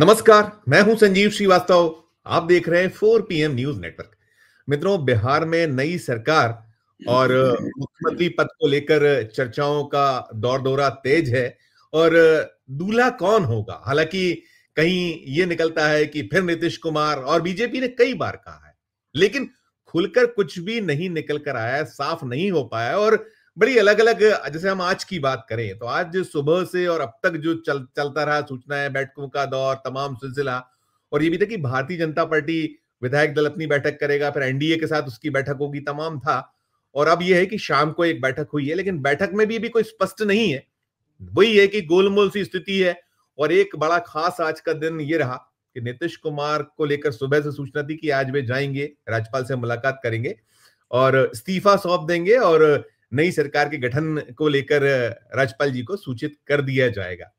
नमस्कार, मैं हूं संजीव श्रीवास्तव। आप देख रहे हैं 4 पीएम न्यूज नेटवर्क। मित्रों, बिहार में नई सरकार और मुख्यमंत्री पद को लेकर चर्चाओं का दौर दौरा तेज है। और दूल्हा कौन होगा, हालांकि कहीं ये निकलता है कि फिर नीतीश कुमार, और बीजेपी ने कई बार कहा है, लेकिन खुलकर कुछ भी नहीं निकल कर आया है, साफ नहीं हो पाया है। और बड़ी अलग अलग, जैसे हम आज की बात करें तो आज सुबह से और अब तक जो चलता रहा सूचनाएं, बैठकों का दौर, तमाम सिलसिला, और ये भी था कि भारतीय जनता पार्टी विधायक दल अपनी बैठक करेगा, फिर एनडीए के साथ उसकी बैठक होगी, तमाम था। और अब यह है कि शाम को एक बैठक हुई है, लेकिन बैठक में भी अभी कोई स्पष्ट नहीं है। वही है कि गोलमोल सी स्थिति है। और एक बड़ा खास आज का दिन ये रहा कि नीतीश कुमार को लेकर सुबह से सूचना थी कि आज वे जाएंगे, राज्यपाल से मुलाकात करेंगे और इस्तीफा सौंप देंगे, और नई सरकार के गठन को लेकर राज्यपाल जी को सूचित कर दिया जाएगा।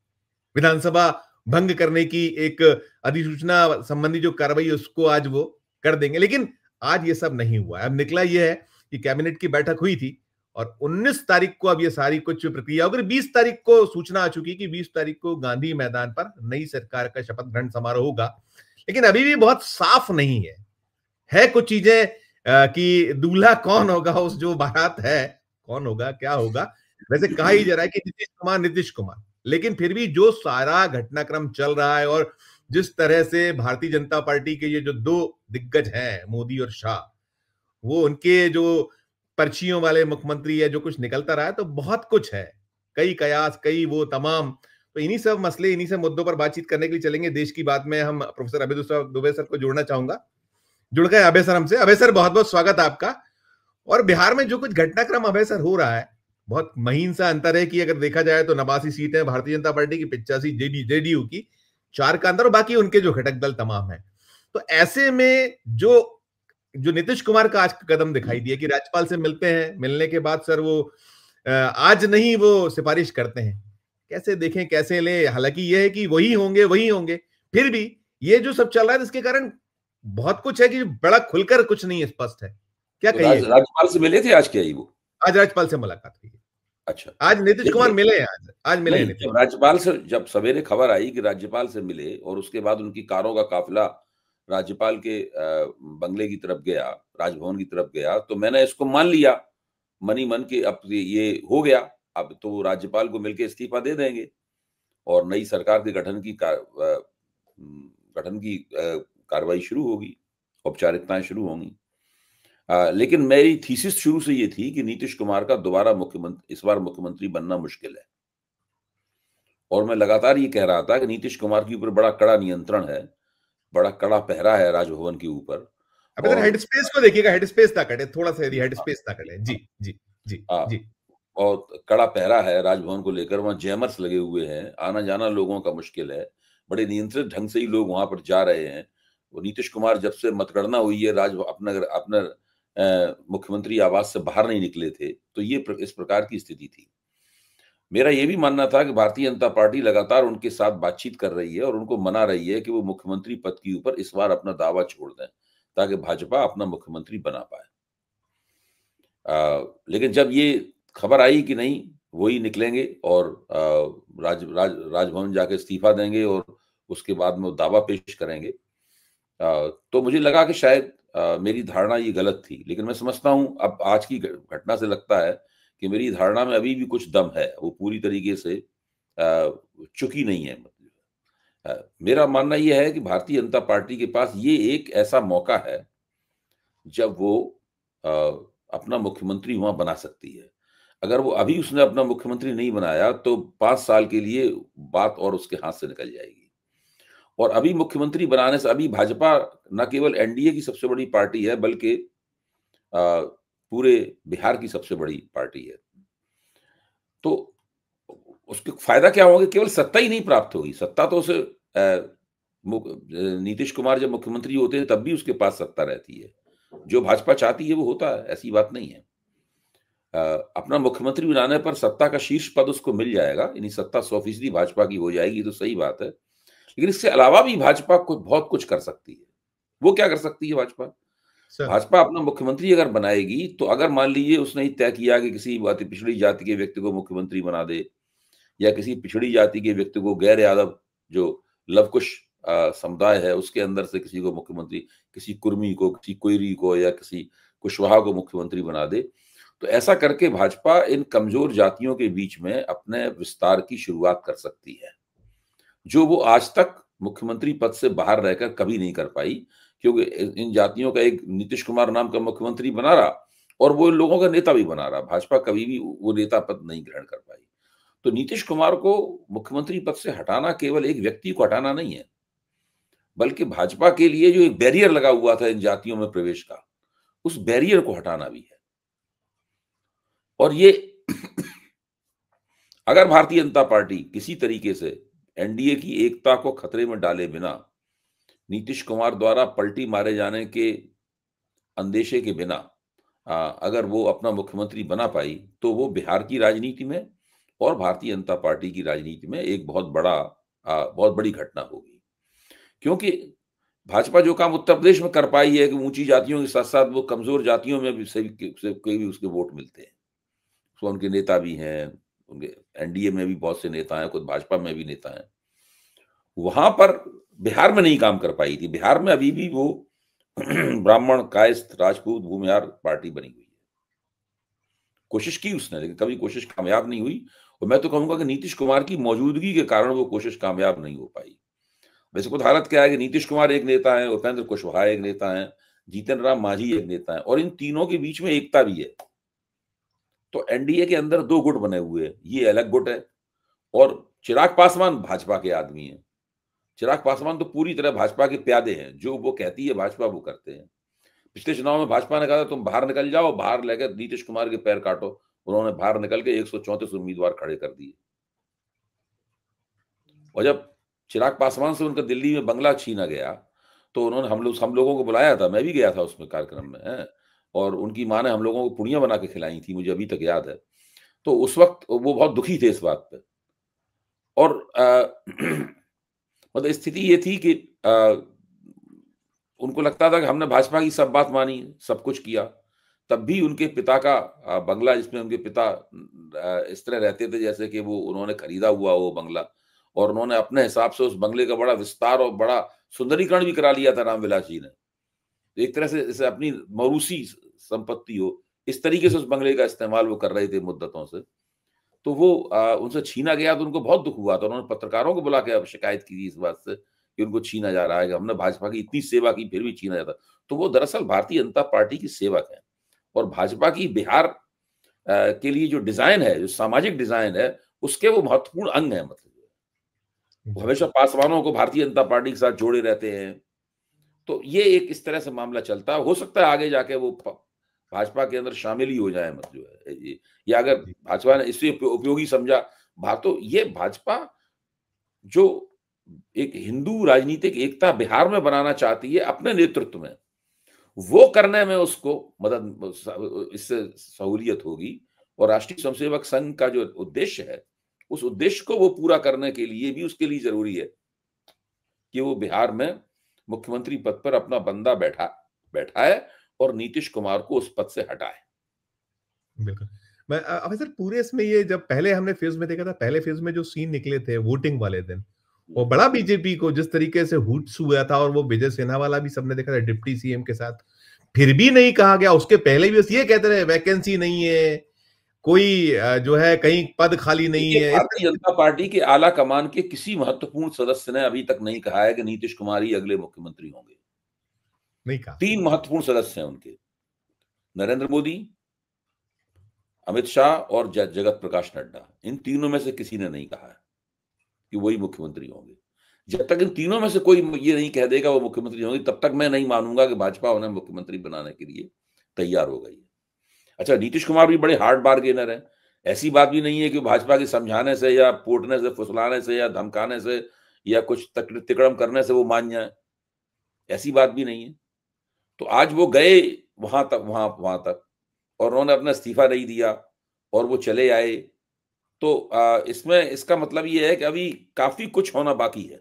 विधानसभा भंग करने की एक अधिसूचना संबंधी जो कार्रवाई है उसको आज वो कर देंगे, लेकिन आज ये सब नहीं हुआ। अब निकला ये है कि कैबिनेट की बैठक हुई थी और 19 तारीख को अब ये सारी कुछ प्रक्रिया होगी। 20 तारीख को सूचना आ चुकी कि 20 तारीख को गांधी मैदान पर नई सरकार का शपथ ग्रहण समारोह होगा, लेकिन अभी भी बहुत साफ नहीं है कुछ चीजें कि दूल्हा कौन होगा, उस जो बारात है कौन होगा, क्या होगा। वैसे कहा ही जा रहा है कि नीतीश कुमार, लेकिन फिर भी जो सारा घटनाक्रम चल रहा है और जिस तरह से भारतीय जनता पार्टी के ये जो दो दिग्गज हैं, मोदी और शाह, वो उनके जो पर्चियों वाले मुख्यमंत्री है, जो कुछ निकलता रहा है, तो बहुत कुछ है, कई कयास, कई वो तमाम। तो इन्हीं सब मसले, इन्हीं सब मुद्दों पर बातचीत करने के लिए चलेंगे। देश की बात में हम प्रोफेसर अभय दुबे सर को जोड़ना चाहूंगा। जुड़ गए अभय सर हमसे। अभय सर, बहुत बहुत स्वागत है आपका। और बिहार में जो कुछ घटनाक्रम अभय सर हो रहा है, बहुत महीन सा अंतर है कि अगर देखा जाए तो 89 सीटें भारतीय जनता पार्टी की, 85 जेडीयू की, 4 का अंतर, और बाकी उनके जो घटक दल तमाम है। तो ऐसे में जो जो नीतीश कुमार का आज कदम दिखाई दिया कि राज्यपाल से मिलते हैं, मिलने के बाद सर वो आज नहीं वो सिफारिश करते हैं, कैसे देखें, कैसे ले। हालांकि ये है कि वही होंगे, फिर भी ये जो सब चल रहा है इसके कारण बहुत कुछ है कि बड़ा खुलकर कुछ नहीं स्पष्ट है। क्या तो कहिए? राज्यपाल से मिले थे आज? क्या ही वो आज राज्यपाल से मुलाकात हुई है। अच्छा, आज नीतीश कुमार मिले हैं। आज मिले हैं नहीं, नीतीश। जब राज्यपाल से, जब सवेरे खबर आई कि राज्यपाल से मिले और उसके बाद उनकी कारों का काफिला राज्यपाल के बंगले की तरफ गया, राजभवन की तरफ गया, तो मैंने इसको मान लिया मनी मन के अब ये हो गया। अब तो राज्यपाल को मिलकर इस्तीफा दे देंगे और नई सरकार के गठन की कार्रवाई शुरू होगी, औपचारिकताएं शुरू होंगी। लेकिन मेरी थीसिस शुरू से ये थी कि नीतीश कुमार का दोबारा इस बार मुख्यमंत्री बनना मुश्किल है। और मैं लगातार ये कह रहा था कि नीतीश कुमार के ऊपर बड़ा कड़ा नियंत्रण है, बड़ा कड़ा पहरा है राजभवन के ऊपर। अब इधर हेड स्पेस को देखिएगा, हेड स्पेस ना कटे, थोड़ा सा यदि हेड स्पेस ना कटे। जी जी जी जी। और कड़ा पहरा है राजभवन को लेकर, वहां जैमर्स लगे हुए हैं, आना जाना लोगों का मुश्किल है, बड़े नियंत्रित ढंग से ही लोग वहां पर जा रहे हैं। वो नीतीश कुमार जब से मतगणना हुई है अपना मुख्यमंत्री आवास से बाहर नहीं निकले थे, तो ये इस प्रकार की स्थिति थी। मेरा ये भी मानना था कि भारतीय जनता पार्टी लगातार उनके साथ बातचीत कर रही है और उनको मना रही है कि वो मुख्यमंत्री पद के ऊपर इस बार अपना दावा छोड़ दें ताकि भाजपा अपना मुख्यमंत्री बना पाए। लेकिन जब ये खबर आई कि नहीं, वही निकलेंगे और राजभवन जाके इस्तीफा देंगे और उसके बाद में वो दावा पेश करेंगे, तो मुझे लगा कि शायद मेरी धारणा ये गलत थी। लेकिन मैं समझता हूं, अब आज की घटना से लगता है कि मेरी धारणा में अभी भी कुछ दम है, वो पूरी तरीके से चुकी नहीं है। मेरा मानना यह है कि भारतीय जनता पार्टी के पास ये एक ऐसा मौका है जब वो अपना मुख्यमंत्री वहां बना सकती है। अगर वो अभी उसने अपना मुख्यमंत्री नहीं बनाया तो 5 साल के लिए बात और उसके हाथ से निकल जाएगी। और अभी मुख्यमंत्री बनाने से, अभी भाजपा न केवल एनडीए की सबसे बड़ी पार्टी है बल्कि पूरे बिहार की सबसे बड़ी पार्टी है। तो उसके फायदा क्या होगा? केवल सत्ता ही नहीं प्राप्त होगी, सत्ता तो उसे नीतीश कुमार जब मुख्यमंत्री होते हैं तब भी उसके पास सत्ता रहती है, जो भाजपा चाहती है वो होता है, ऐसी बात नहीं है। अपना मुख्यमंत्री बनाने पर सत्ता का शीर्ष पद उसको मिल जाएगा, यानी सत्ता 100% भाजपा की हो जाएगी, तो सही बात है। लेकिन इसके अलावा भी भाजपा को बहुत कुछ कर सकती है। वो क्या कर सकती है भाजपा? भाजपा अपना मुख्यमंत्री अगर बनाएगी तो अगर मान लीजिए उसने तय किया कि किसी पिछड़ी जाति के व्यक्ति को मुख्यमंत्री बना दे, या किसी पिछड़ी जाति के व्यक्ति को, गैर यादव जो लवकुश समुदाय है उसके अंदर से किसी को मुख्यमंत्री, किसी कुर्मी को, किसी कोयरी को या किसी कुशवाहा को मुख्यमंत्री बना दे, तो ऐसा करके भाजपा इन कमजोर जातियों के बीच में अपने विस्तार की शुरुआत कर सकती है, जो वो आज तक मुख्यमंत्री पद से बाहर रहकर कभी नहीं कर पाई, क्योंकि इन जातियों का एक नीतीश कुमार नाम का मुख्यमंत्री बना रहा और वो इन लोगों का नेता भी बना रहा। भाजपा कभी भी वो नेता पद नहीं ग्रहण कर पाई। तो नीतीश कुमार को मुख्यमंत्री पद से हटाना केवल एक व्यक्ति को हटाना नहीं है, बल्कि भाजपा के लिए जो एक बैरियर लगा हुआ था इन जातियों में प्रवेश का, उस बैरियर को हटाना भी है। और ये अगर भारतीय जनता पार्टी किसी तरीके से एनडीए की एकता को खतरे में डाले बिना, नीतीश कुमार द्वारा पलटी मारे जाने के अंदेशे के बिना अगर वो अपना मुख्यमंत्री बना पाई, तो वो बिहार की राजनीति में और भारतीय जनता पार्टी की राजनीति में एक बहुत बड़ी घटना होगी। क्योंकि भाजपा जो काम उत्तर प्रदेश में कर पाई है कि ऊंची जातियों के साथ साथ वो कमजोर जातियों में भी कोई भी उसके वोट मिलते हैं, तो उनके नेता भी हैं, उनके एनडीए में भी बहुत से नेता हैं, खुद भाजपा में भी नेता हैं, वहां पर बिहार में नहीं काम कर पाई थी। बिहार में अभी भी वो ब्राह्मण, कायस्थ, राजपूत, भूमिहार पार्टी बनी हुई है। कोशिश की उसने, लेकिन कभी कोशिश कामयाब नहीं हुई। और मैं तो कहूंगा कि नीतीश कुमार की मौजूदगी के कारण वो कोशिश कामयाब नहीं हो पाई। वैसे खुद हालत क्या है कि नीतीश कुमार एक नेता है, उपेंद्र कुशवाहा एक नेता है, जीतन राम मांझी एक नेता है, और इन तीनों के बीच में एकता भी है। तो एनडीए के अंदर दो गुट बने हुए हैं, ये अलग गुट है। और चिराग पासवान भाजपा के आदमी है। चिराग पासवान तो पूरी तरह भाजपा के प्यादे हैं, जो वो कहती है भाजपा वो करते हैं। पिछले चुनाव में भाजपा ने कहा तुम बाहर निकल जाओ, बाहर लेकर नीतीश कुमार के पैर काटो, उन्होंने बाहर निकल के 134 उम्मीदवार खड़े कर दिए। और जब चिराग पासवान से उनका दिल्ली में बंगला छीना गया, तो उन्होंने हम लोगों को बुलाया था, मैं भी गया था उसमें कार्यक्रम में है, और उनकी माँ ने हम लोगों को पुड़ियां बना के खिलाई थी, मुझे अभी तक याद है। तो उस वक्त वो बहुत दुखी थे इस बात पे। और मतलब स्थिति ये थी कि उनको लगता था कि हमने भाजपा की सब बात मानी, सब कुछ किया, तब भी उनके पिता का बंगला, जिसमें उनके पिता इस तरह रहते थे जैसे कि वो उन्होंने खरीदा हुआ वो बंगला, और उन्होंने अपने हिसाब से उस बंगले का बड़ा विस्तार और बड़ा सुंदरीकरण भी करा लिया था रामविलास जी ने। एक तरह से इसे अपनी मौरूसी संपत्ति हो, इस तरीके से उस बंगले का इस्तेमाल वो कर रहे थे मुद्दतों से। तो वो उनसे छीना गया तो उनको बहुत दुख हुआ था। उन्होंने पत्रकारों को बुला के शिकायत की थी इस बात से कि उनको छीना जा रहा है, कि हमने भाजपा की इतनी सेवा की फिर भी छीना जाता। तो वो दरअसल भारतीय जनता पार्टी की सेवक है, और भाजपा की बिहार के लिए जो डिजाइन है, जो सामाजिक डिजाइन है, उसके वो महत्वपूर्ण अंग है। मतलब हमेशा पासवानों को भारतीय जनता पार्टी के साथ जोड़े रहते हैं। तो ये एक इस तरह से मामला चलता है। हो सकता है आगे जाके वो भाजपा के अंदर शामिल ही हो जाए, मतलब या अगर भाजपा ने इसे उपयोगी समझा, तो ये भाजपा जो एक हिंदू राजनीतिक एकता बिहार में बनाना चाहती है अपने नेतृत्व में, वो करने में उसको मदद, इससे सहूलियत होगी। और राष्ट्रीय स्वयंसेवक संघ का जो उद्देश्य है, उस उद्देश्य को वो पूरा करने के लिए भी उसके लिए जरूरी है कि वो बिहार में मुख्यमंत्री पद पर अपना बंदा बैठाए और नीतीश कुमार को उस पद से हटाए। बिल्कुल। मैं अफसर पूरे इसमें ये जब पहले हमने फेज में देखा था, पहले फेज में जो सीन निकले थे वोटिंग वाले दिन, वो बड़ा बीजेपी को जिस तरीके से हुट्स हुआ था, और वो विजय सिन्हा वाला भी सबने देखा था डिप्टी सीएम के साथ, फिर भी नहीं कहा गया। उसके पहले भी बस ये कहते रहे वैकेंसी नहीं है, कोई जो है कहीं पद खाली नहीं है। भारतीय जनता पार्टी के आला कमान के किसी महत्वपूर्ण सदस्य ने अभी तक नहीं कहा है कि नीतीश कुमार ही अगले मुख्यमंत्री होंगे। नहीं कहा। 3 महत्वपूर्ण सदस्य हैं उनके, नरेंद्र मोदी, अमित शाह और जगत प्रकाश नड्डा। इन तीनों में से किसी ने नहीं कहा है कि वही मुख्यमंत्री होंगे। जब तक इन तीनों में से कोई ये नहीं कह देगा वो मुख्यमंत्री होंगे, तब तक मैं नहीं मानूंगा कि भाजपा उन्हें मुख्यमंत्री बनाने के लिए तैयार हो गई है। अच्छा, नीतीश कुमार भी बड़े हार्ड बार्गेनर है। ऐसी बात भी नहीं है कि भाजपा के समझाने से या पोटने से, फुसलाने से या धमकाने से या कुछ तिकड़म करने से वो मान जाए, ऐसी बात भी नहीं है। तो आज वो गए वहां तक और उन्होंने अपना इस्तीफा नहीं दिया और वो चले आए। तो इसमें इसका मतलब ये है कि अभी काफी कुछ होना बाकी है,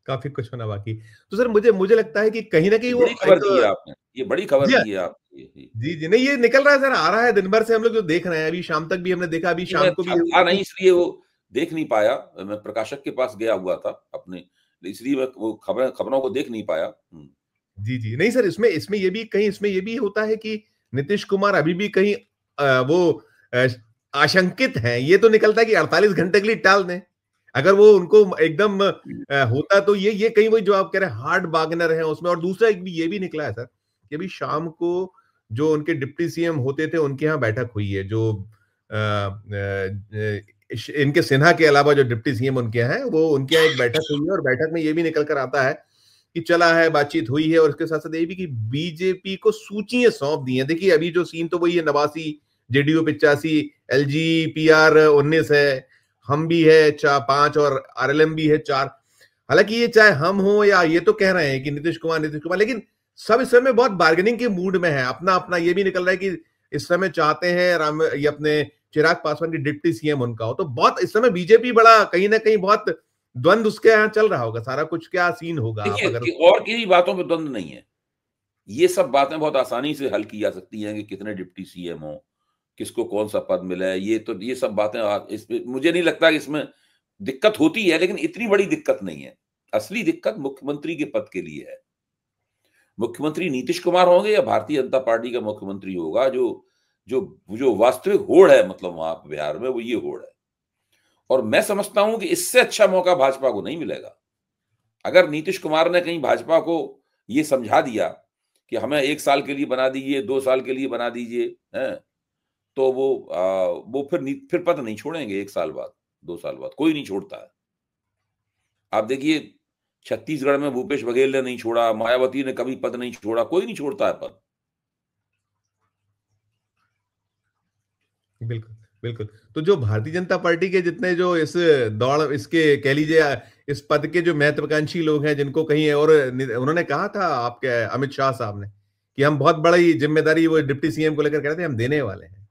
काफी कुछ होना बाकी। तो सर मुझे लगता है कि कहीं ना कहीं वो खबर दी है आपने, ये बड़ी खबर दी है आप। जी नहीं, ये निकल रहा है सर, आ रहा है दिन भर से हम लोग जो देख रहे हैं। अभी शाम तक भी हमने देखा, अभी शाम को भी नहीं, इसलिए वो देख नहीं पाया। मैं प्रकाशक के पास गया हुआ था अपने इसलिए मैं वो खबरों को देख नहीं पाया। जी, जी। नहीं सर, इसमें इसमें ये भी कहीं इसमें ये भी होता है कि नीतीश कुमार अभी भी कहीं वो अ, आशंकित हैं। ये तो निकलता है कि 48 घंटे के लिए टाल दें। अगर वो उनको एकदम होता तो ये कहीं वही जो आप कह रहे हैं हार्ड बार्गेनर हैं उसमें। और दूसरा एक भी ये भी निकला है सर कि अभी शाम को जो उनके डिप्टी सीएम होते थे उनके यहाँ बैठक हुई है। जो इनके सिन्हा के अलावा जो डिप्टी सीएम उनके हैं वो उनके यहाँ एक बैठक हुई है और बैठक में ये भी निकल कर आता है कि चला है, बातचीत हुई है और उसके साथ साथ ये भी कि बीजेपी को सूचियां सौंप दी हैं। देखिए अभी जो सीन तो वही है, 89, जेडीयू 85, एलजी पीआर 19 है, हम भी है 5 और आरएलएम भी है 4। हालांकि ये चाहे हम हो या ये तो कह रहे हैं कि नीतीश कुमार, लेकिन सब इस समय बहुत बार्गेनिंग के मूड में है। अपना अपना ये भी निकल रहा है कि इस समय चाहते हैं ये अपने चिराग पासवान की डिप्टी सीएम उनका हो। तो बहुत इस समय बीजेपी बड़ा कहीं ना कहीं बहुत द्वंद उसके यहाँ चल रहा होगा। सारा कुछ क्या सीन होगा आप देखिए अगर कि और किसी बातों पे द्वंद नहीं है। ये सब बातें बहुत आसानी से हल की जा सकती हैं कि कितने डिप्टी सीएम हो, किसको कौन सा पद मिला है। ये सब बातें इसमें मुझे नहीं लगता कि इसमें दिक्कत होती है, लेकिन इतनी बड़ी दिक्कत नहीं है। असली दिक्कत मुख्यमंत्री के पद के लिए है। मुख्यमंत्री नीतीश कुमार होंगे या भारतीय जनता पार्टी का मुख्यमंत्री होगा, जो जो जो वास्तविक होड़ है, मतलब वहां पे बिहार में वो ये होड़ है। और मैं समझता हूं कि इससे अच्छा मौका भाजपा को नहीं मिलेगा। अगर नीतीश कुमार ने कहीं भाजपा को ये समझा दिया कि हमें 1 साल के लिए बना दीजिए, 2 साल के लिए बना दीजिए, हैं, तो वो फिर पद नहीं छोड़ेंगे। 1 साल बाद, 2 साल बाद कोई नहीं छोड़ता है। आप देखिए छत्तीसगढ़ में भूपेश बघेल ने नहीं छोड़ा, मायावती ने कभी पद नहीं छोड़ा, कोई नहीं छोड़ता है पद। बिल्कुल, बिल्कुल। तो जो भारतीय जनता पार्टी के जितने जो इस दौड़ इसके कह लीजिए इस पद के जो महत्वाकांक्षी लोग हैं जिनको कहीं और उन्होंने कहा था आपके अमित शाह साहब ने कि हम बहुत बड़ी जिम्मेदारी वो डिप्टी सीएम को लेकर कह रहे थे हम देने वाले हैं।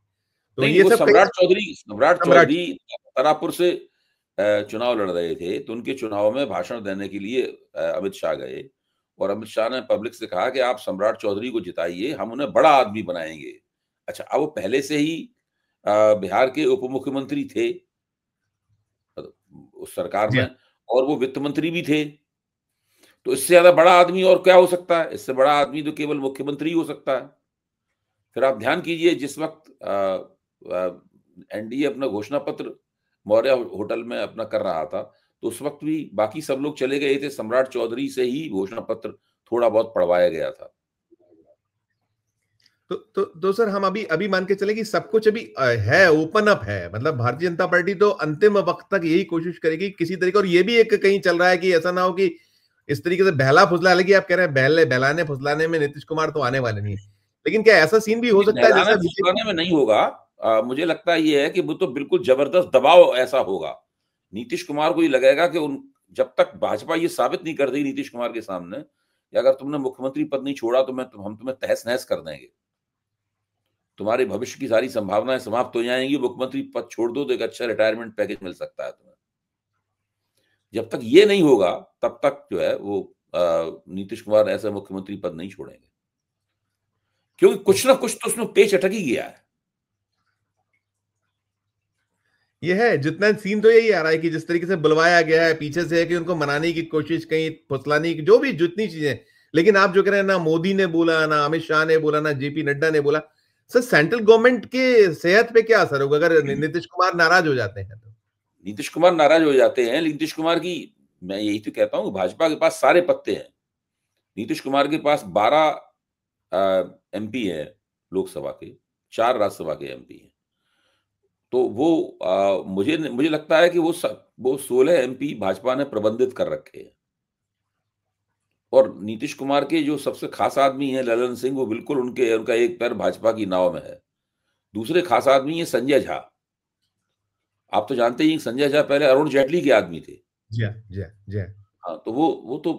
तो नहीं, ये वो सब कई सम्राट सम्राट चौधरी तारापुर से चुनाव लड़ रहे थे, तो उनके चुनाव में भाषण देने के लिए अमित शाह गए और अमित शाह ने पब्लिक से कहा कि आप सम्राट चौधरी को जिताइए, हम उन्हें बड़ा आदमी बनाएंगे। अच्छा, अब वो पहले से ही बिहार के उप मुख्यमंत्री थे उस सरकार जी में, हाँ। और वो वित्त मंत्री भी थे। तो इससे ज्यादा बड़ा आदमी और क्या हो सकता है? इससे बड़ा आदमी तो केवल मुख्यमंत्री ही हो सकता है। फिर आप ध्यान कीजिए, जिस वक्त एनडीए अपना घोषणा पत्र मौर्य होटल में अपना कर रहा था, तो उस वक्त भी बाकी सब लोग चले गए थे, सम्राट चौधरी से ही घोषणा पत्र थोड़ा बहुत पढ़वाया गया था। तो सर हम अभी अभी मान के चले कि सब कुछ अभी है, ओपन अप है। मतलब भारतीय जनता पार्टी तो अंतिम वक्त तक यही कोशिश करेगी किसी तरीके। और ये भी एक कहीं चल रहा है कि ऐसा ना हो कि इस तरीके से बहला फुसला, हालांकि आप कह रहे हैं बहलाने फुसलाने में नीतीश कुमार तो आने वाले नहीं है, लेकिन क्या ऐसा सीन भी हो ये सकता है बहलाने जैसा फुसलाने बीजेपी। में नहीं होगा। मुझे लगता ये है कि वो तो बिल्कुल जबरदस्त दबाव ऐसा होगा। नीतीश कुमार को ये लगेगा कि उन जब तक भाजपा ये साबित नहीं कर देगी नीतीश कुमार के सामने कि अगर तुमने मुख्यमंत्री पद नहीं छोड़ा तो हम तुम्हें तहस-नहस कर देंगे। तुम्हारे भविष्य की सारी संभावनाएं समाप्त हो जाएंगी, मुख्यमंत्री पद छोड़ दो तो एक अच्छा रिटायरमेंट पैकेज मिल सकता है तुम्हें। जब तक ये नहीं होगा तब तक जो है वो नीतीश कुमार ऐसा मुख्यमंत्री पद नहीं छोड़ेंगे, क्योंकि कुछ ना कुछ तो उसमें पेच अटक ही गया है। ये है जितना सीन तो यही आ रहा है कि जिस तरीके से बुलवाया गया है पीछे से है कि उनको मनाने की कोशिश, कहीं फुसलाने की, जो भी जितनी चीजें। लेकिन आप जो कह रहे हैं ना मोदी ने बोला, ना अमित शाह ने बोला, ना जेपी नड्डा ने बोला। सर सेंट्रल गवर्नमेंट के सेहत पे क्या असर होगा अगर नीतीश कुमार नाराज हो जाते हैं तो? नीतीश कुमार नाराज हो जाते हैं, नीतीश कुमार की, मैं यही तो कहता हूं, भाजपा के पास सारे पत्ते हैं। नीतीश कुमार के पास 12 एमपी है लोकसभा के, 4 राज्यसभा के एमपी हैं। तो वो मुझे लगता है कि वो 16 एमपी भाजपा ने प्रबंधित कर रखे हैं। और नीतीश कुमार के जो सबसे खास आदमी है ललन सिंह, वो बिल्कुल उनका एक पैर भाजपा की नाव में है। दूसरे खास आदमी है संजय झा। आप तो जानते ही संजय झा पहले अरुण जेटली के आदमी थे। जी हाँ, जी हाँ, जी हाँ। हाँ, तो वो तो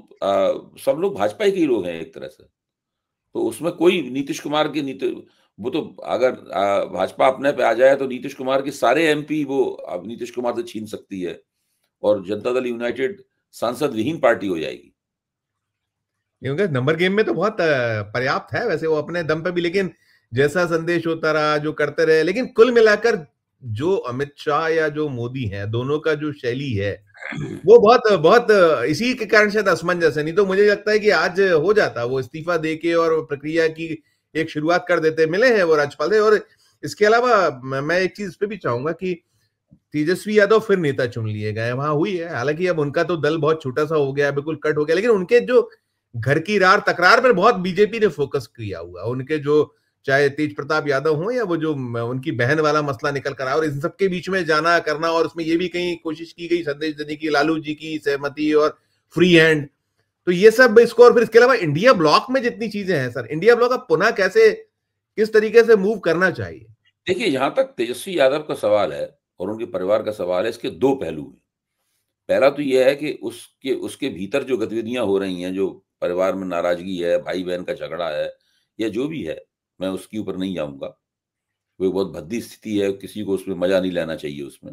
सब लोग भाजपा के ही लोग हैं एक तरह से। तो उसमें कोई नीतीश कुमार की नीति, वो तो अगर भाजपा अपने पे आ जाए तो नीतीश कुमार के सारे एमपी वो अब नीतीश कुमार से छीन सकती है और जनता दल यूनाइटेड सांसद विहीन पार्टी हो जाएगी। क्योंकि नंबर गेम में तो बहुत पर्याप्त है वैसे वो अपने दम पे भी। लेकिन जैसा संदेश होता रहा जो करते रहे, लेकिन कुल मिलाकर जो अमित शाह या जो मोदी हैं दोनों का जो शैली है वो बहुत बहुत इसी के कारण शायद असमंजस है, नहीं तो मुझे लगता है कि आज हो जाता वो इस्तीफा देके और प्रक्रिया की एक शुरुआत कर देते। मिले हैं वो राज्यपाल से। और इसके अलावा मैं एक चीज पे भी चाहूंगा कि तेजस्वी यादव फिर नेता चुन लिए गए, वहां हुई है। हालांकि अब उनका तो दल बहुत छोटा सा हो गया, बिल्कुल कट हो गया, लेकिन उनके जो घर की रार तकरार पर बहुत बीजेपी ने फोकस किया हुआ। उनके जो चाहे तेज प्रताप यादव हो या वो जो उनकी बहन वाला मसला निकल कर आया, और इन सबके बीच में जाना करना, और उसमें ये भी कहीं कोशिश की गई संदेश देने की लालू जी की सहमति और फ्री हैंड, तो ये सब इसको। और फिर इसके अलावा इंडिया ब्लॉक में जितनी चीजें हैं सर, इंडिया ब्लॉक अब पुनः कैसे किस तरीके से मूव करना चाहिए? देखिए, जहां तक तेजस्वी यादव का सवाल है और उनके परिवार का सवाल है, इसके दो पहलू हैं। पहला तो यह है कि उसके उसके भीतर जो गतिविधियां हो रही हैं, जो परिवार में नाराजगी है, भाई बहन का झगड़ा है, या जो भी है, मैं उसके ऊपर नहीं जाऊंगा। वो बहुत भद्दी स्थिति है, किसी को उसमें मजा नहीं लेना चाहिए उसमें।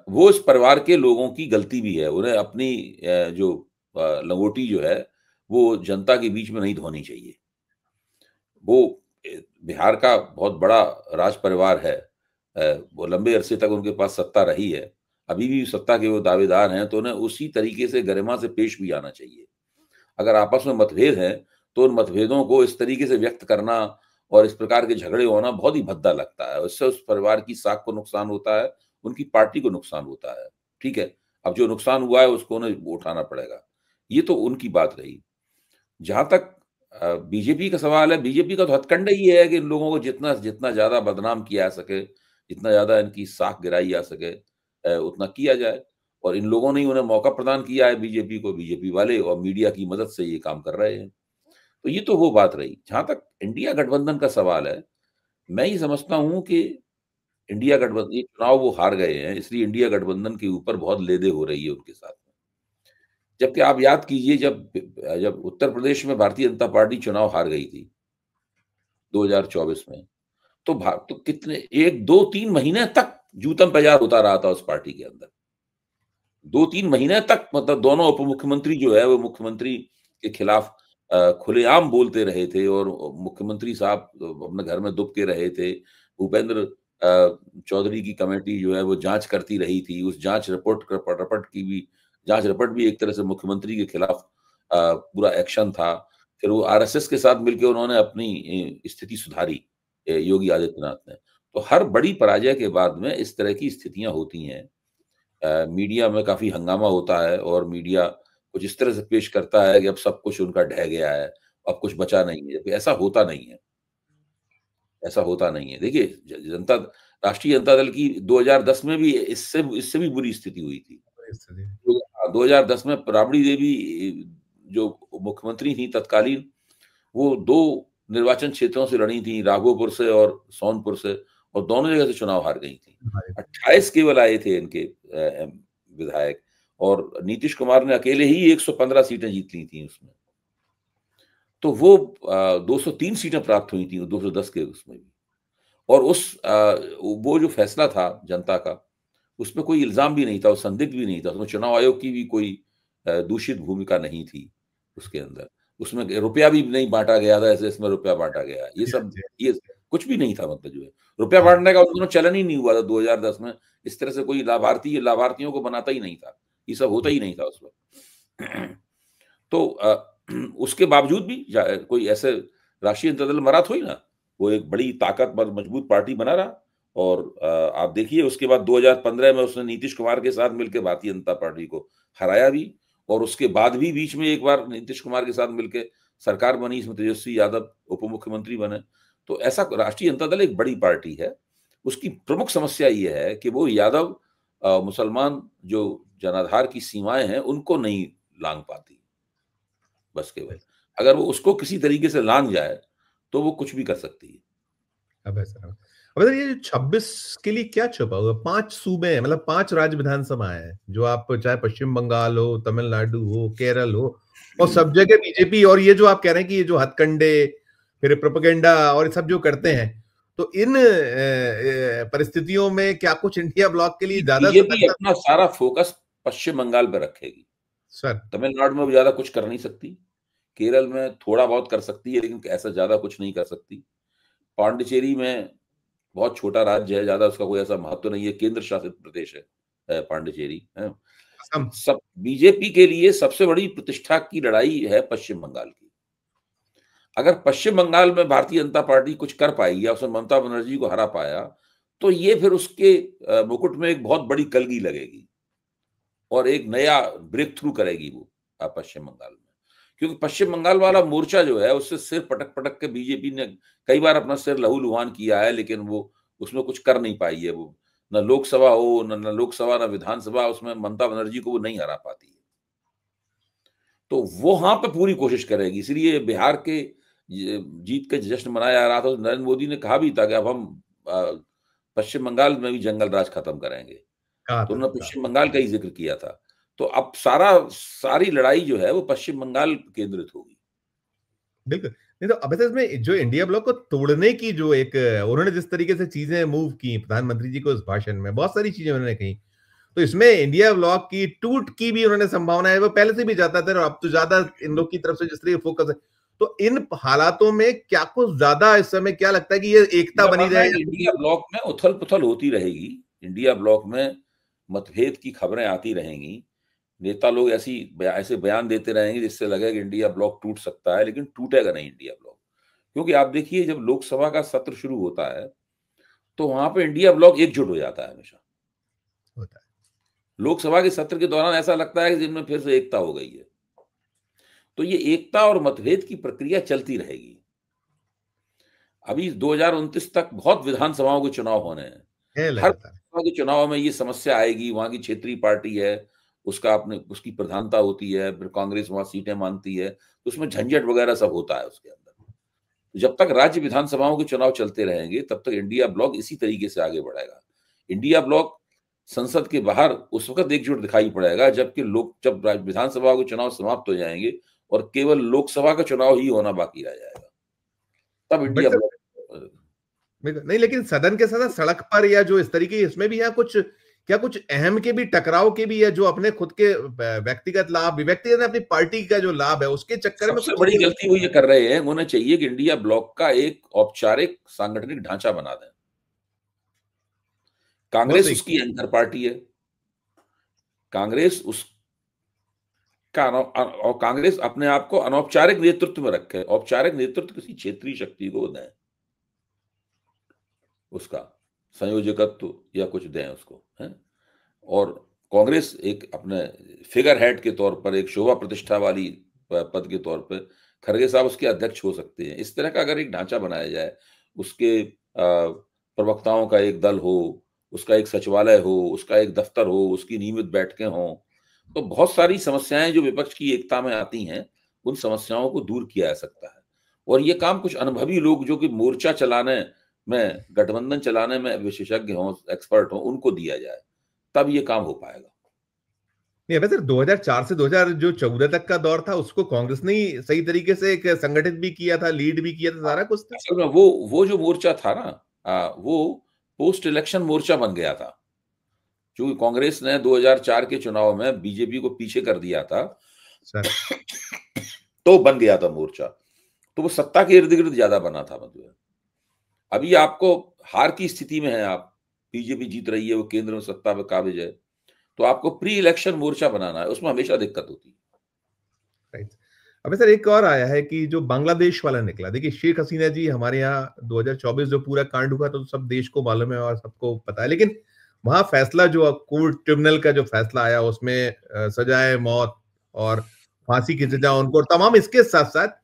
वो इस परिवार के लोगों की गलती भी है, उन्हें अपनी जो लंगोटी जो है वो जनता के बीच में नहीं धोनी चाहिए। वो बिहार का बहुत बड़ा राज परिवार है। वो लंबे अरसे तक उनके पास सत्ता रही है, अभी भी सत्ता के वो दावेदार हैं, तो उन्हें उसी तरीके से गरिमा से पेश भी आना चाहिए। अगर आपस में मतभेद हैं, तो उन मतभेदों को इस तरीके से व्यक्त करना और इस प्रकार के झगड़े होना बहुत ही भद्दा लगता है। उससे उस परिवार की साख को नुकसान होता है, उनकी पार्टी को नुकसान होता है। ठीक है, अब जो नुकसान हुआ है उसको उन्हें उठाना पड़ेगा। ये तो उनकी बात रही। जहां तक बीजेपी का सवाल है, बीजेपी का तो हथकंडा ही है कि इन लोगों को जितना जितना ज्यादा बदनाम किया जा सके, जितना ज्यादा इनकी साख गिराई जा सके, उतना किया जाए। और इन लोगों ने ही उन्हें मौका प्रदान किया है बीजेपी को, बीजेपी वाले और मीडिया की मदद से ये काम कर रहे हैं। तो ये तो वो बात रही। जहां तक इंडिया गठबंधन का सवाल है, मैं ये समझता हूं कि इंडिया गठबंधन, ये चुनाव वो हार गए हैं, इसलिए इंडिया गठबंधन के ऊपर बहुत लेदे हो रही है उनके साथ। जबकि आप याद कीजिए, जब जब उत्तर प्रदेश में भारतीय जनता पार्टी चुनाव हार गई थी 2024 में, तो कितने 1 2 3 महीने तक जूतम बाजार होता रहा था उस पार्टी के अंदर। 2 3 महीने तक, मतलब दोनों उप मुख्यमंत्री जो है वो मुख्यमंत्री के खिलाफ खुलेआम बोलते रहे थे, और मुख्यमंत्री साहब अपने घर में दुब के रहे थे। भूपेंद्र चौधरी की कमेटी जो है वो जांच करती रही थी। उस जांच रिपोर्ट भी एक तरह से मुख्यमंत्री के खिलाफ पूरा एक्शन था। फिर वो आरएसएस के साथ मिलकर उन्होंने अपनी स्थिति सुधारी, योगी आदित्यनाथ ने। तो हर बड़ी पराजय के बाद में इस तरह की स्थितियां होती हैं। मीडिया में काफी हंगामा होता है और मीडिया कुछ इस तरह से पेश करता है कि अब सब कुछ उनका ढह गया है, अब कुछ बचा नहीं है। तो ऐसा होता नहीं है, ऐसा होता नहीं है। देखिए, जनता राष्ट्रीय जनता दल की 2010 में भी इससे इससे भी बुरी स्थिति हुई थी। तो 2010 में राबड़ी देवी जो मुख्यमंत्री थी तत्कालीन, वो 2 निर्वाचन क्षेत्रों से लड़ी थी, राघोपुर से और सोनपुर से, और दोनों जगह से चुनाव हार गई थी। 28 केवल आए थे इनके विधायक, और नीतीश कुमार ने अकेले ही 115 सीटें जीत ली थी उसमें। तो वो 203 सीटें प्राप्त हुई थी 210 के उसमें भी। और वो जो फैसला था जनता का, उसमें कोई इल्जाम भी नहीं था, संदिग्ध भी नहीं था, उसमें चुनाव आयोग की भी कोई दूषित भूमिका नहीं थी उसके अंदर। उसमें रुपया भी नहीं बांटा गया था ऐसे इसमें रुपया बांटा गया, ये कुछ भी नहीं था। मतलब जो है, रुपया बांटने का उस चलन ही नहीं हुआ था 2010 में। इस तरह से कोई लाभार्थियों को बनाता ही नहीं था, ये सब होता ही नहीं था उस वक्त। तो उसके बावजूद भी कोई ऐसे राष्ट्रीय जनता दल मरा थोड़ी ना, वो एक बड़ी ताकतवर मजबूत पार्टी बना रहा। और आप देखिए, उसके बाद 2015 में उसने नीतीश कुमार के साथ मिलकर भारतीय जनता पार्टी को हराया भी, और उसके बाद भी बीच में एक बार नीतीश कुमार के साथ मिलकर सरकार बनी, इसमें तेजस्वी यादव उप मुख्यमंत्री बने। तो ऐसा राष्ट्रीय जनता दल एक बड़ी पार्टी है। उसकी प्रमुख समस्या ये है कि वो यादव मुसलमान जो जनाधार की सीमाएं हैं उनको नहीं लांघ पाती। बस केवल अगर वो उसको किसी तरीके से लांघ जाए तो वो कुछ भी कर सकती है। अब ऐसा अब ये जो 26 के लिए क्या छुपा हुआ? 5 सूबे हैं, मतलब 5 राज्य विधानसभा है, जो आप चाहे पश्चिम बंगाल हो, तमिलनाडु हो, केरल हो, और सब जगह बीजेपी। और ये जो आप कह रहे हैं कि ये जो हथकंडे फिर प्रोपेगेंडा और सब जो करते हैं, तो इन परिस्थितियों में क्या कुछ इंडिया ब्लॉक के लिए ज्यादा बीजेपी सतर्कता? अपना सारा फोकस पश्चिम बंगाल पर रखेगी। सर तमिलनाडु में भी ज्यादा कुछ कर नहीं सकती, केरल में थोड़ा बहुत कर सकती है, लेकिन ऐसा ज्यादा कुछ नहीं कर सकती। पांडिचेरी में बहुत छोटा राज्य है, ज्यादा उसका कोई ऐसा महत्व नहीं है, केंद्र शासित प्रदेश है पांडिचेरी है। असम। सब बीजेपी के लिए सबसे बड़ी प्रतिष्ठा की लड़ाई है पश्चिम बंगाल की। अगर पश्चिम बंगाल में भारतीय जनता पार्टी कुछ कर पाई या उसने ममता बनर्जी को हरा पाया, तो ये फिर उसके मुकुट में एक बहुत बड़ी कलगी लगेगी और एक नया ब्रेक थ्रू करेगी वो पश्चिम बंगाल में। क्योंकि पश्चिम बंगाल वाला मोर्चा जो है, उससे सिर पटक पटक के बीजेपी ने कई बार अपना सिर लहूलुहान किया है, लेकिन वो उसमें कुछ कर नहीं पाई है। वो न लोकसभा हो, न लोकसभा, न विधानसभा, उसमें ममता बनर्जी को वो नहीं हरा पाती है। तो वो वहां पे पूरी कोशिश करेगी। इसलिए बिहार के जीत के जश्न मनाया जा रहा था, तो नरेंद्र मोदी ने कहा भी था कि अब हम पश्चिम बंगाल में भी जंगल राज खत्म करेंगे। कहा तो था, उन्होंने पश्चिम बंगाल का ही जिक्र किया था। तो अब सारी लड़ाई जो है वो पश्चिम बंगाल केंद्रित होगी। बिल्कुल। नहीं तो अब इसमें जो इंडिया ब्लॉक को तोड़ने की जो एक उन्होंने जिस तरीके से चीजें मूव की प्रधानमंत्री जी को इस भाषण में, बहुत सारी चीजें उन्होंने कही, तो इसमें इंडिया ब्लॉक की टूट की भी उन्होंने संभावना है। वो पहले से भी जाता था और अब तो ज्यादा इन लोग की तरफ से जिस तरीके फोकस है, तो इन हालातों में क्या कुछ ज्यादा इस समय क्या लगता है कि ये एकता बनी रहे? इंडिया ब्लॉक में उथल पुथल होती रहेगी। इंडिया ब्लॉक में मतभेद की खबरें आती रहेंगी। नेता लोग ऐसे बयान देते रहेंगे जिससे लगेगा कि इंडिया ब्लॉक टूट सकता है, लेकिन टूटेगा नहीं इंडिया ब्लॉक। क्योंकि आप देखिए, जब लोकसभा का सत्र शुरू होता है तो वहां पे इंडिया ब्लॉक एकजुट हो जाता है हमेशा। होता है। लोकसभा के सत्र के दौरान ऐसा लगता है कि जिनमें फिर से एकता हो गई है। तो ये एकता और मतभेद की प्रक्रिया चलती रहेगी। अभी 2029 तक बहुत विधानसभाओं के चुनाव होने हैं। है हर लगातार। विधानसभा के चुनाव में ये समस्या आएगी। वहां की क्षेत्रीय पार्टी है, उसकी प्रधानता होती है, फिर कांग्रेस वहां सीटें मांगती है, तो उसमें झंझट वगैरह सब होता है उसके अंदर। तो जब तक राज्य विधानसभाओं के चुनाव चलते रहेंगे, तब तक इंडिया ब्लॉक इसी तरीके से आगे बढ़ेगा। इंडिया ब्लॉक संसद के बाहर उस वक्त एकजुट दिखाई पड़ेगा जब विधानसभा के चुनाव समाप्त हो जाएंगे और केवल लोकसभा का चुनाव ही होना बाकी रह जाएगा, तब इंडिया बट ब्लॉक। नहीं, लेकिन सदन के साथ सड़क पर या जो इस तरीके, इसमें भी है कुछ, क्या कुछ अहम के भी टकराव के भी है, जो अपने खुद के व्यक्तिगत अपनी पार्टी का जो लाभ है उसके चक्कर में सबसे कुछ बड़ी ये। गलती वो ये कर रहे हैं, उन्हें चाहिए कि इंडिया ब्लॉक का एक औपचारिक सांगठनिक ढांचा बना दें। बहुत कांग्रेस सही। उसकी एंकर पार्टी है। कांग्रेस उस और कांग्रेस अपने आप को अनौपचारिक नेतृत्व में रखे। औपचारिक नेतृत्व किसी क्षेत्रीय शक्ति को दें, उसका संयोजकत्व या कुछ दें उसको, है। और कांग्रेस एक अपने फिगर हेड के तौर पर, एक शोभा प्रतिष्ठा वाली पद के तौर पर खड़गे साहब उसके अध्यक्ष हो सकते हैं। इस तरह का अगर एक ढांचा बनाया जाए, उसके प्रवक्ताओं का एक दल हो, उसका एक सचिवालय हो, उसका एक दफ्तर हो, उसकी नियमित बैठकें हों, तो बहुत सारी समस्याएं जो विपक्ष की एकता में आती हैं, उन समस्याओं को दूर किया जा सकता है। और ये काम कुछ अनुभवी लोग जो कि मोर्चा चलाने में, गठबंधन चलाने में विशेषज्ञ हों, एक्सपर्ट हों, उनको दिया जाए, तब ये काम हो पाएगा। नहीं, वैसे 2004 से 2014 तक का दौर था, उसको कांग्रेस ने ही सही तरीके से एक संगठित भी किया था, लीड भी किया था, सारा कुछ था। असल में वो जो मोर्चा था ना, वो पोस्ट इलेक्शन मोर्चा बन गया था। क्योंकि कांग्रेस ने 2004 के चुनाव में बीजेपी को पीछे कर दिया था, सर। तो बन गया था मोर्चा। तो वो सत्ता के इर्द गिर्द ज्यादा बना था। मतलब अभी आपको हार की स्थिति में है आप, बीजेपी जीत रही है, वो केंद्र में सत्ता पे काबिज है, तो आपको प्री इलेक्शन मोर्चा बनाना है, उसमें हमेशा दिक्कत होती है। राइट। अबे सर, एक और आया है कि जो बांग्लादेश वाला निकला, देखिए शेख हसीना जी हमारे यहाँ 2024 जो पूरा कांड हुआ तो सब देश को मालूम है और सबको पता है, लेकिन वहां फैसला जो कोर्ट ट्रिब्यूनल का जो फैसला आया उसमें सजाए मौत और फांसी की सजा उनको, और तमाम इसके साथ साथ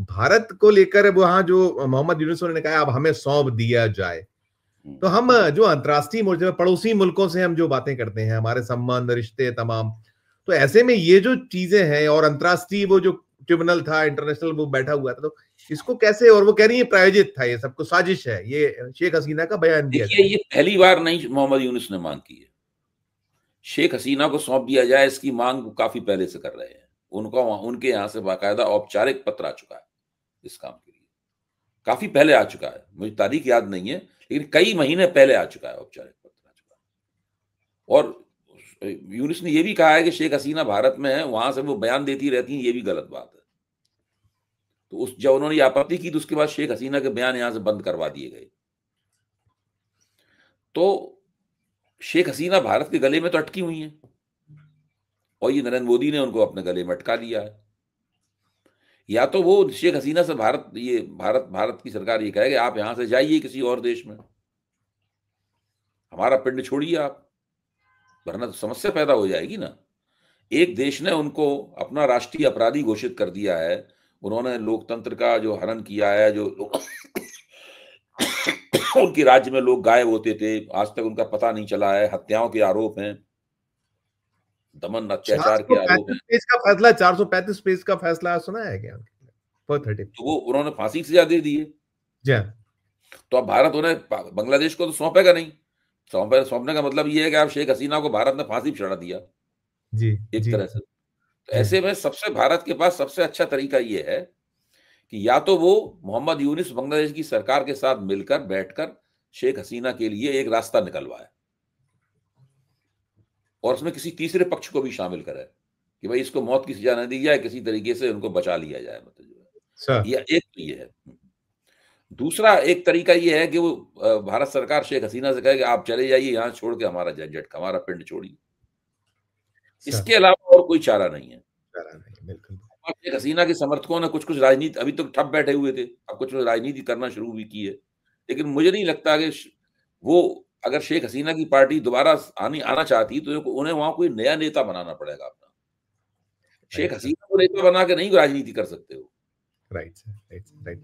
भारत को लेकर वहां जो मोहम्मद यूनुस ने कहा अब हमें सौंप दिया जाए। तो हम जो अंतर्राष्ट्रीय मोर्चे पर पड़ोसी मुल्कों से हम जो बातें करते हैं, हमारे संबंध रिश्ते तमाम, तो ऐसे में ये जो चीजें हैं और अंतर्राष्ट्रीय वो जो ट्रिब्यूनल था इंटरनेशनल वो बैठा हुआ था, तो इसको कैसे, और वो कह रही है प्रायोजित था, ये सब कुछ साजिश है, ये शेख हसीना का बयान दिया देखिए, गया। ये पहली बार नहीं मोहम्मद यूनुस ने मांग की है। शेख हसीना को सौंप दिया जाए, इसकी मांग काफी पहले से कर रहे हैं। उनके यहाँ से बाकायदा औपचारिक पत्र आ चुका है इस काम के लिए, काफी पहले आ चुका है। मुझे तारीख याद नहीं है, लेकिन कई महीने पहले आ चुका है, औपचारिक पत्र आ चुका है। और यूनुस ने यह भी कहा है कि शेख हसीना भारत में है, वहां से वो बयान देती रहती है, ये भी गलत बात है। तो जब उन्होंने ये आपत्ति की, तो उसके बाद शेख हसीना के बयान यहां से बंद करवा दिए गए। तो शेख हसीना भारत के गले में तो अटकी हुई हैं और ये नरेंद्र मोदी ने उनको अपने गले में अटका लिया है। या तो वो शेख हसीना से भारत की सरकार ये कहे कि आप यहां से जाइए किसी और देश में, हमारा पिंड छोड़िए आप, वरना तो समस्या पैदा हो जाएगी ना। एक देश ने उनको अपना राष्ट्रीय अपराधी घोषित कर दिया है, उन्होंने लोकतंत्र का जो हनन किया है, जो उनके राज्य में लोग गायब होते थे, आज तक उनका पता नहीं चला है, हत्याओं के आरोप हैं, दमन अत्याचार के आरोप हैं। 435 पेज का फैसला सुना है क्या? 430 तो वो उन्होंने फांसी की सजा दे दी है। जी। तो अब भारत उन्हें बांग्लादेश को तो सौंपेगा नहीं। सौंपने का मतलब ये है कि आप शेख हसीना को भारत ने फांसी पर चढ़ा दिया जी एक जी तरह से। तो ऐसे में भारत के पास सबसे अच्छा तरीका ये है कि या तो वो मोहम्मद यूनिस बांग्लादेश की सरकार के साथ मिलकर बैठकर शेख हसीना के लिए एक रास्ता निकलवाए और उसमें किसी तीसरे पक्ष को भी शामिल करे कि भाई इसको मौत की सजा न दी जाए, किसी तरीके से उनको बचा लिया जाए, मतलब जो है। ये एक तो ये है। दूसरा एक तरीका ये है कि वो भारत सरकार शेख हसीना से कहे कि आप चले जाइए यहां छोड़ के, हमारा झंझट, हमारा पिंड छोड़िए। इसके अलावा और कोई चारा नहीं है। बिल्कुल। शेख हसीना के समर्थकों ने कुछ राजनीति अभी तक ठप बैठे हुए थे, अब कुछ राजनीति करना शुरू भी की है, लेकिन मुझे नहीं लगता कि वो अगर शेख हसीना की पार्टी दोबारा आना चाहती तो उन्हें वहां कोई नया नेता बनाना पड़ेगा अपना। शेख हसीना को नेता बना के नहीं राजनीति कर सकते हो। राइट।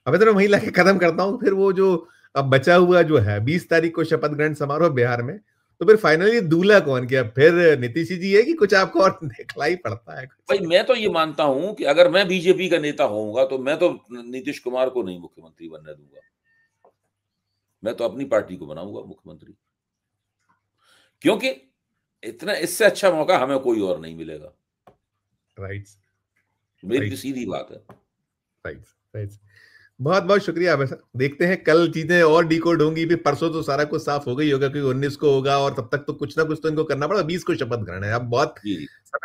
अब इधर वहीं लाके खत्म करता हूं। फिर वो जो अब बचा हुआ जो है 20 तारीख को शपथ ग्रहण समारोह बिहार में, तो फिर फाइनली दूल्हा कौन? क्या फिर नीतीश जी है कि कुछ आपको और दिखला ही पड़ता है? भाई मैं तो ये मानता हूं कि अगर मैं बीजेपी का नेता होऊंगा तो मैं तो नीतीश कुमार को नहीं मुख्यमंत्री बनने दूंगा, मैं तो अपनी पार्टी को बनाऊंगा मुख्यमंत्री, क्योंकि इतना इससे अच्छा मौका हमें कोई और नहीं मिलेगा। मेरी तो सीधी बात है। राइट। बहुत बहुत शुक्रिया अभय सर। देखते हैं कल चीजें और डिकोड होंगी, फिर परसों तो सारा कुछ साफ हो गई होगा क्योंकि 19 को होगा और तब तक तो कुछ ना कुछ तो इनको करना पड़ेगा। 20 को शपथ ग्रहण है। अब बहुत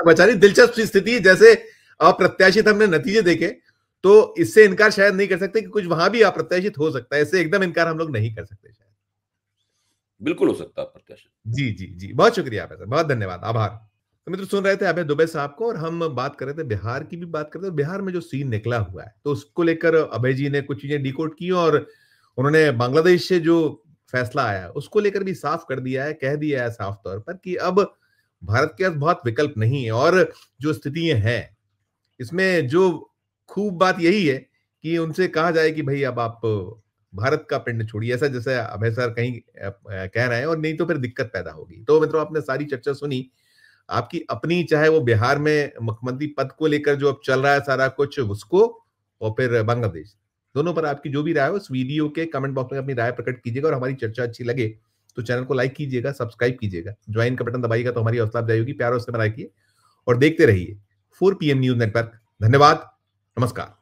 बचा रही दिलचस्प स्थिति है। जैसे अप्रत्याशित हमने नतीजे देखे तो इससे इनकार शायद नहीं कर सकते कि कुछ वहां भी अप्रत्याशित हो सकता है। इससे एकदम इनकार हम लोग नहीं कर सकते। शायद बिल्कुल हो सकता है अप्रत्याशित। जी। बहुत शुक्रिया अभय सर, बहुत धन्यवाद, आभार। तो मित्र सुन रहे थे अभय दुबे साहब को और हम बात कर रहे थे बिहार की भी बात करते थे। बिहार में जो सीन निकला हुआ है तो उसको लेकर अभय जी ने कुछ चीजें डिकोड की और उन्होंने बांग्लादेश से जो फैसला आया उसको लेकर भी साफ कर दिया है, कह दिया है साफ तौर पर कि अब भारत के पास बहुत विकल्प नहीं है। और जो स्थितियां हैं इसमें जो खूब बात यही है कि उनसे कहा जाए कि भाई अब आप भारत का पिंड छोड़िए, ऐसा जैसे अभय सर कहीं कह रहे हैं, और नहीं तो फिर दिक्कत पैदा होगी। तो मित्रों आपने सारी चर्चा सुनी, आपकी अपनी चाहे वो बिहार में मुख्यमंत्री पद को लेकर जो अब चल रहा है सारा कुछ उसको, और फिर बांग्लादेश, दोनों पर आपकी जो भी राय हो इस वीडियो के कमेंट बॉक्स में अपनी राय प्रकट कीजिएगा। और हमारी चर्चा अच्छी लगे तो चैनल को लाइक कीजिएगा, सब्सक्राइब कीजिएगा, ज्वाइन का बटन दबाइएगा तो हमारी हौसला अफजाई होगी। प्यार और उससे रखिए और देखते रहिए 4 PM न्यूज नेटवर्क। धन्यवाद, नमस्कार।